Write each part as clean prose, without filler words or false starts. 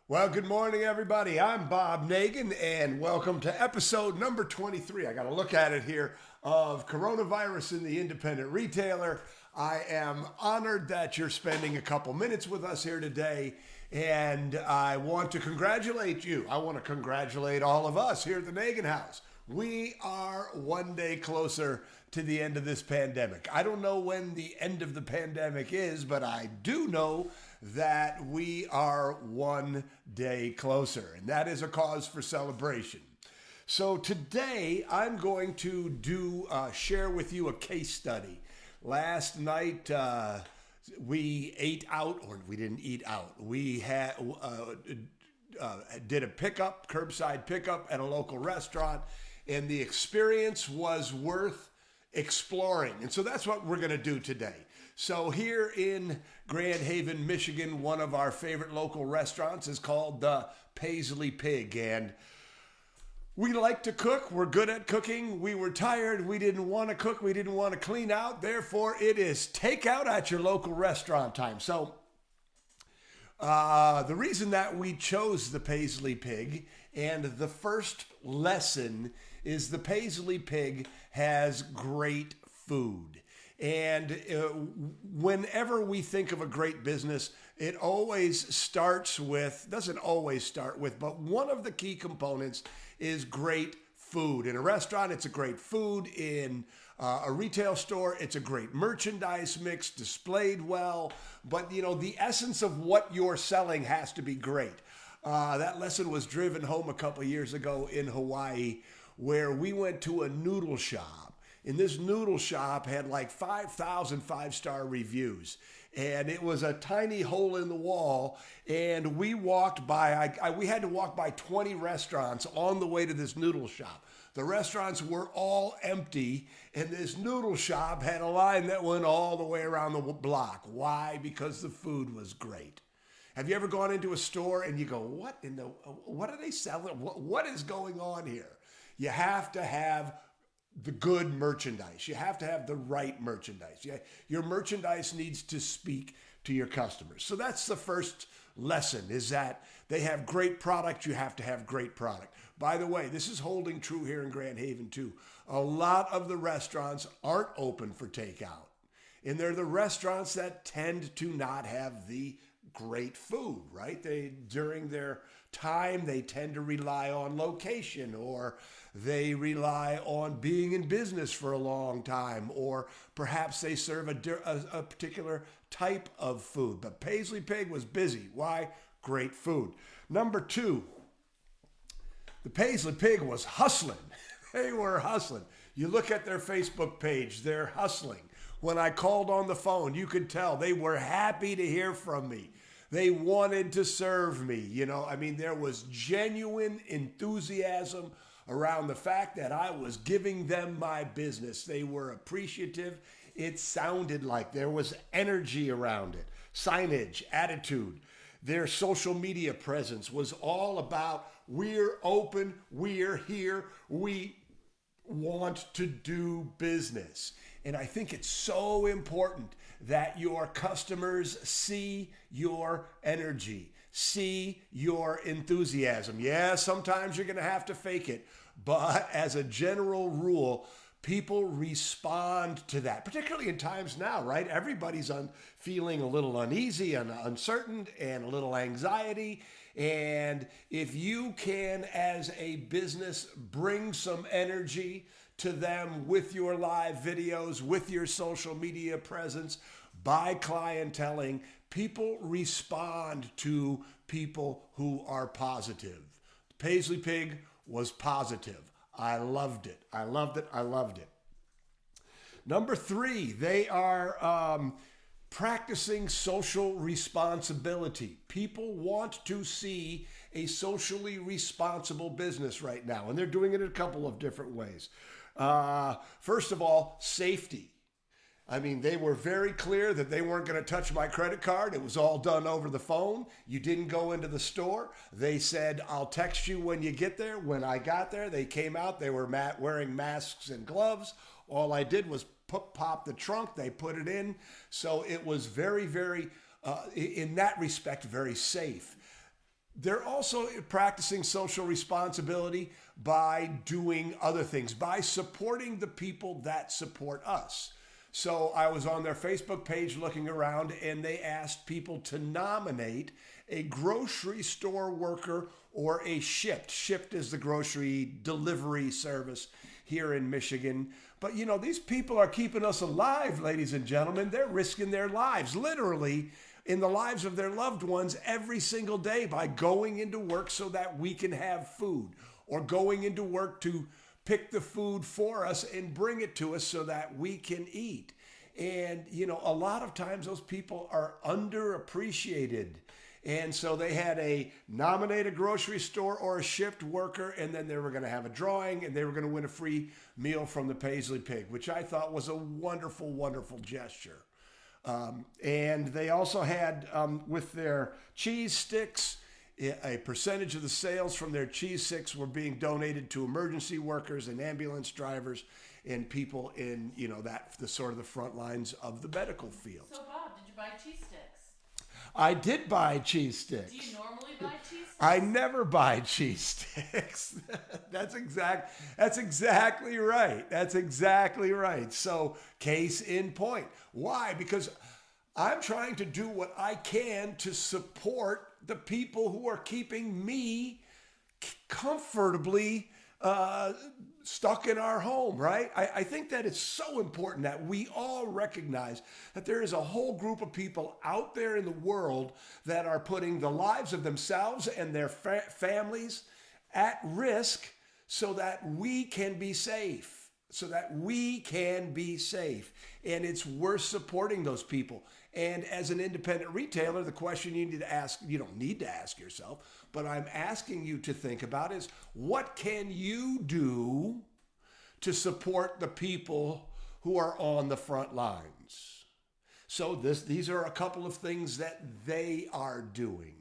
Well, good morning, everybody. I'm Bob Nagin, and welcome to episode number 23. I got to look at it here of Coronavirus in the Independent Retailer. I am honored that you're spending a couple minutes with us here today, and I want to congratulate you. I want to congratulate all of us here at the Nagin House. We are one day closer to the end of this pandemic. I don't know when the end of the pandemic is, but I do know that we are one day closer, and that is a cause for celebration. So today I'm going to share with you a case study. Last night we ate out, or we didn't eat out. We had did a pickup, curbside pickup at a local restaurant, and the experience was worth exploring. And so that's what we're going to do today. So here in Grand Haven, Michigan, one of our favorite local restaurants is called the Paisley Pig. And we like to cook. We're good at cooking. We were tired. We didn't want to cook. We didn't want to clean out. Therefore, it is takeout at your local restaurant time. So the reason that we chose the Paisley Pig, and the first lesson is the Paisley Pig has great food. And whenever we think of a great business, it always starts with, doesn't always start with, but one of the key components is great food. In a restaurant, it's a great food. In a retail store, it's a great merchandise mix displayed well. But, you know, the essence of what you're selling has to be great. That lesson was driven home a couple years ago in Hawaii, where we went to a noodle shop. And this noodle shop had like 5,000 five-star reviews. And it was a tiny hole in the wall. And we walked by, we had to walk by 20 restaurants on the way to this noodle shop. The restaurants were all empty. And this noodle shop had a line that went all the way around the block. Why? Because the food was great. Have you ever gone into a store and you go, what are they selling? What is going on here? You have to have the good merchandise. You have to have the right merchandise. Your merchandise needs to speak to your customers. So that's the first lesson, is that they have great product. You have to have great product. By the way, this is holding true here in Grand Haven too. A lot of the restaurants aren't open for takeout. And they're the restaurants that tend to not have the great food, right? During their time, they tend to rely on location, or they rely on being in business for a long time, or perhaps they serve a particular type of food. But Paisley Pig was busy. Why? Great food. Number two, the Paisley Pig was hustling. They were hustling. You look at their Facebook page, they're hustling. When I called on the phone, you could tell they were happy to hear from me. They wanted to serve me. You know, I mean, there was genuine enthusiasm around the fact that I was giving them my business. They were appreciative. It sounded like there was energy around it. Signage, attitude. Their social media presence was all about, we're open, we're here, we want to do business. And I think it's so important that your customers see your energy, see your enthusiasm. Yeah, sometimes you're going to have to fake it, but as a general rule, people respond to that, particularly in times now, right? Everybody's feeling a little uneasy and uncertain and a little anxiety. And if you can, as a business, bring some energy to them with your live videos, with your social media presence, by clienteling, people respond to people who are positive. Paisley Pig was positive. I loved it. I loved it. I loved it. Number three, they are practicing social responsibility. People want to see a socially responsible business right now, and they're doing it in a couple of different ways. First of all, safety. I mean, they were very clear that they weren't going to touch my credit card. It was all done over the phone. You didn't go into the store. They said, I'll text you when you get there. When I got there, they came out. They were wearing masks and gloves. All I did was pop the trunk. They put it in. So it was very, very, in that respect, very safe. they're also practicing social responsibility by doing other things, by supporting the people that support us. So I was on their Facebook page looking around, and they asked people to nominate a grocery store worker or a Shipt. Shipt is the grocery delivery service here in Michigan. But these people are keeping us alive, ladies and gentlemen. They're risking their lives, literally, in the lives of their loved ones every single day by going into work so that we can have food, or going into work to pick the food for us and bring it to us so that we can eat. And, a lot of times those people are underappreciated. And so they had a nominate a grocery store or a Shipt worker, and then they were going to have a drawing, and they were going to win a free meal from the Paisley Pig, which I thought was a wonderful, wonderful gesture. And they also had, with their cheese sticks, a percentage of the sales from their cheese sticks were being donated to emergency workers and ambulance drivers and people in, the sort of the front lines of the medical field. So, Bob, did you buy cheese sticks? I did buy cheese sticks. Do you normally buy cheese sticks? I never buy cheese sticks. That's exactly right. That's exactly right. So, case in point. Why? Because I'm trying to do what I can to support the people who are keeping me comfortably stuck in our home, right? I think that it's so important that we all recognize that there is a whole group of people out there in the world that are putting the lives of themselves and their families at risk so that we can be safe. And it's worth supporting those people. And as an independent retailer, the question you don't need to ask yourself, but I'm asking you to think about is, what can you do to support the people who are on the front lines? So these are a couple of things that they are doing.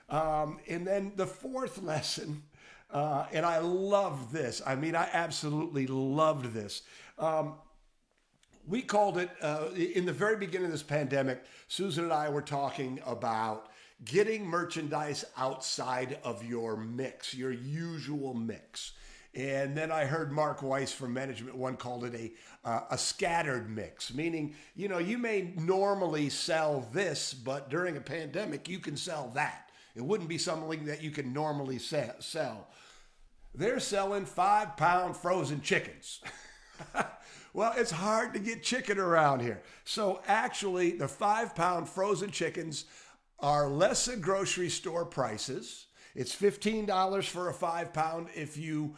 And then the fourth lesson, and I love this. I absolutely loved this. We called it, in the very beginning of this pandemic, Susan and I were talking about getting merchandise outside of your mix, your usual mix. And then I heard Mark Weiss from Management One called it a scattered mix, meaning, you may normally sell this, but during a pandemic, you can sell that. It wouldn't be something that you can normally sell. They're selling 5-pound frozen chickens. Well, it's hard to get chicken around here. So actually, the 5-pound frozen chickens are less than grocery store prices. It's $15 for a 5-pound if you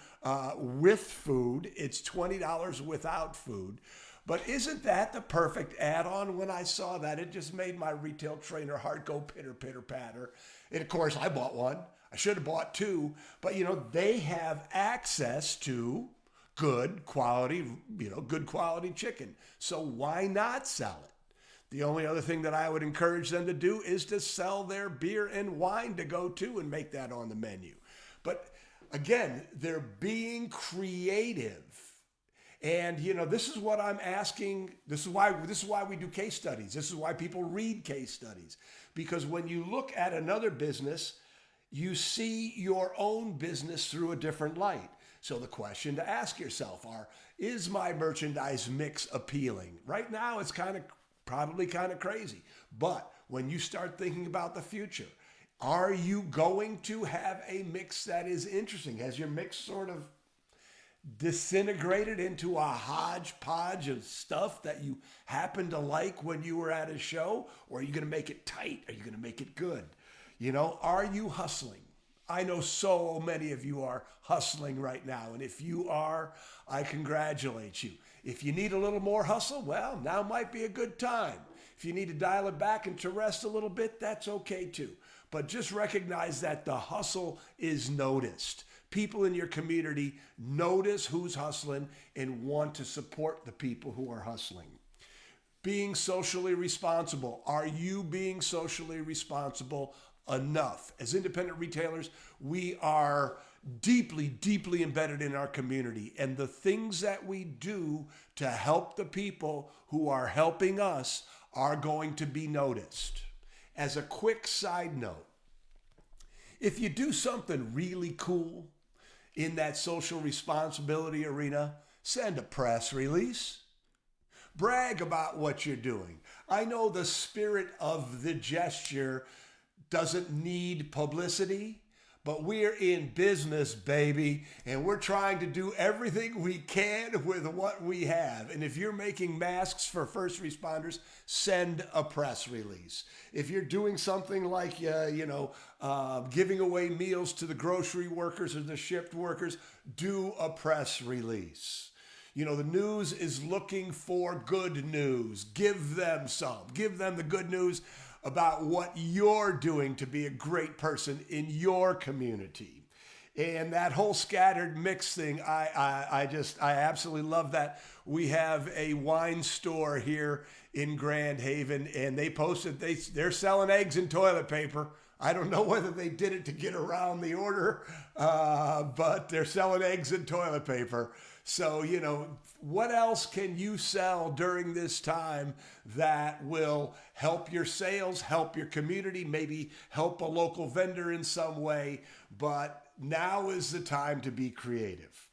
with food. It's $20 without food. But isn't that the perfect add-on? When I saw that, it just made my retail trainer heart go pitter, pitter, patter. And of course, I bought one. I should have bought two. But, they have access to good quality chicken. So why not sell it? The only other thing that I would encourage them to do is to sell their beer and wine to go to and make that on the menu. But again, they're being creative. And this is what I'm asking. This is why we do case studies. This is why people read case studies. Because when you look at another business, you see your own business through a different light. So the question to ask yourself is my merchandise mix appealing? Right now, it's probably kind of crazy. But when you start thinking about the future, are you going to have a mix that is interesting? Has your mix sort of disintegrated into a hodgepodge of stuff that you happen to like when you were at a show? Or are you going to make it tight? Are you going to make it good? Are you hustling? I know so many of you are hustling right now. And if you are, I congratulate you. If you need a little more hustle, well, now might be a good time. If you need to dial it back and to rest a little bit, that's okay too. But just recognize that the hustle is noticed. People in your community notice who's hustling and want to support the people who are hustling. Being socially responsible. Are you being socially responsible enough? As independent retailers, we are deeply, deeply embedded in our community. And the things that we do to help the people who are helping us are going to be noticed. As a quick side note, If you do something really cool in that social responsibility arena, send a press release. Brag about what you're doing. I know the spirit of the gesture doesn't need publicity, but we're in business, baby, and we're trying to do everything we can with what we have. And if you're making masks for first responders, send a press release. If you're doing something like, giving away meals to the grocery workers or the shift workers, do a press release. You know, the news is looking for good news. Give them some. Give them the good news about what you're doing to be a great person in your community. And that whole scattered mix thing, I absolutely love that. We have a wine store here in Grand Haven, and they posted they're selling eggs and toilet paper. I don't know whether they did it to get around the order, but they're selling eggs and toilet paper. So, you know, what else can you sell during this time that will help your sales, help your community, maybe help a local vendor in some way? But now is the time to be creative.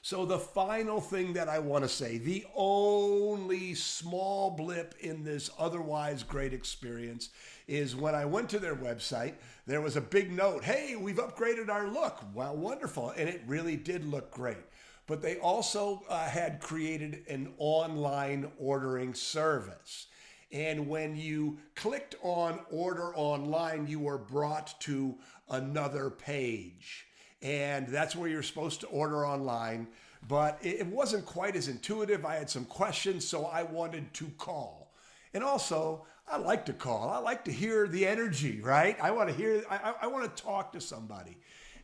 So the final thing that I want to say, the only small blip in this otherwise great experience, is when I went to their website, there was a big note, hey, we've upgraded our look. Well, wonderful. And it really did look great. But they also had created an online ordering service. And when you clicked on order online, you were brought to another page. And that's where you're supposed to order online. But it wasn't quite as intuitive. I had some questions, so I wanted to call. And also, I like to call. I like to hear the energy, right? I want to talk to somebody.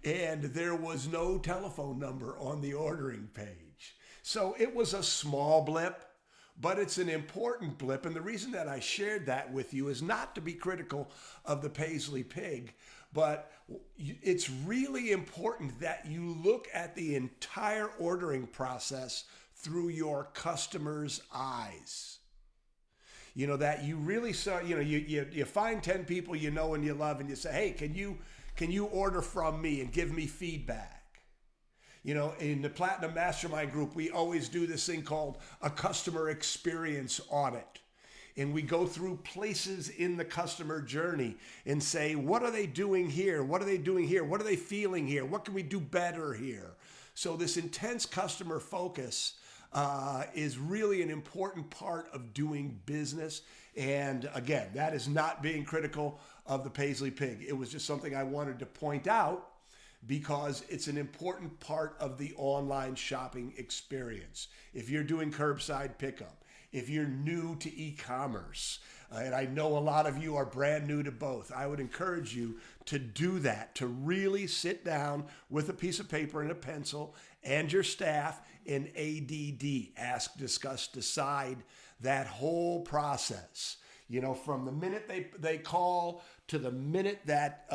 And there was no telephone number on the ordering page. So it was a small blip, but it's an important blip. And the reason that I shared that with you is not to be critical of the Paisley Pig, but it's really important that you look at the entire ordering process through your customer's eyes. You know, that you really saw, you find 10 people you know and you love, and you say, hey, can you order from me and give me feedback? You know, in the Platinum Mastermind Group, we always do this thing called a customer experience audit. And we go through places in the customer journey and say, what are they doing here? What are they doing here? What are they feeling here? What can we do better here? So this intense customer focus is really an important part of doing business. And again, that is not being critical of the Paisley Pig. It was just something I wanted to point out because it's an important part of the online shopping experience. If you're doing curbside pickup, if you're new to e-commerce, and I know a lot of you are brand new to both, I would encourage you to do that, to really sit down with a piece of paper and a pencil and your staff in ADD, ask, discuss, decide, that whole process. You know, from the minute they call to the minute that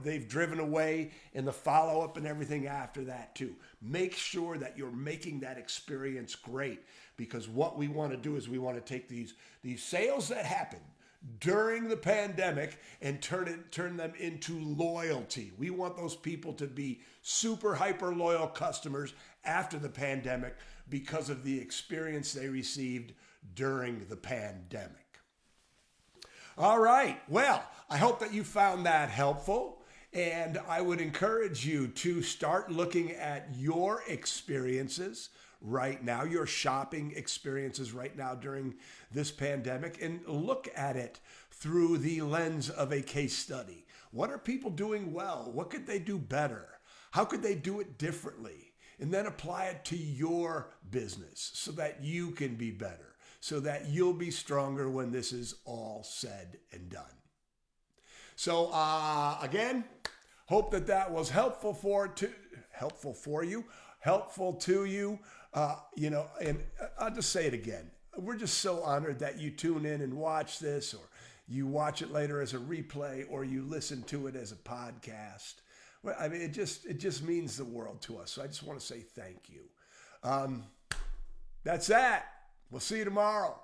they've driven away, and the follow-up and everything after that too. Make sure that you're making that experience great, because what we want to do is we want to take these sales that happen during the pandemic and turn them into loyalty. We want those people to be super hyper loyal customers after the pandemic because of the experience they received during the pandemic. All right. Well, I hope that you found that helpful, and I would encourage you to start looking at your experiences right now, your shopping experiences right now during this pandemic, and look at it through the lens of a case study. What are people doing well? What could they do better? How could they do it differently? And then apply it to your business so that you can be better, so that you'll be stronger when this is all said and done. So again, hope that was helpful to you. And I'll just say it again. We're just so honored that you tune in and watch this, or you watch it later as a replay, or you listen to it as a podcast. Well, I mean, it just means the world to us. So I just want to say thank you. That's that. We'll see you tomorrow.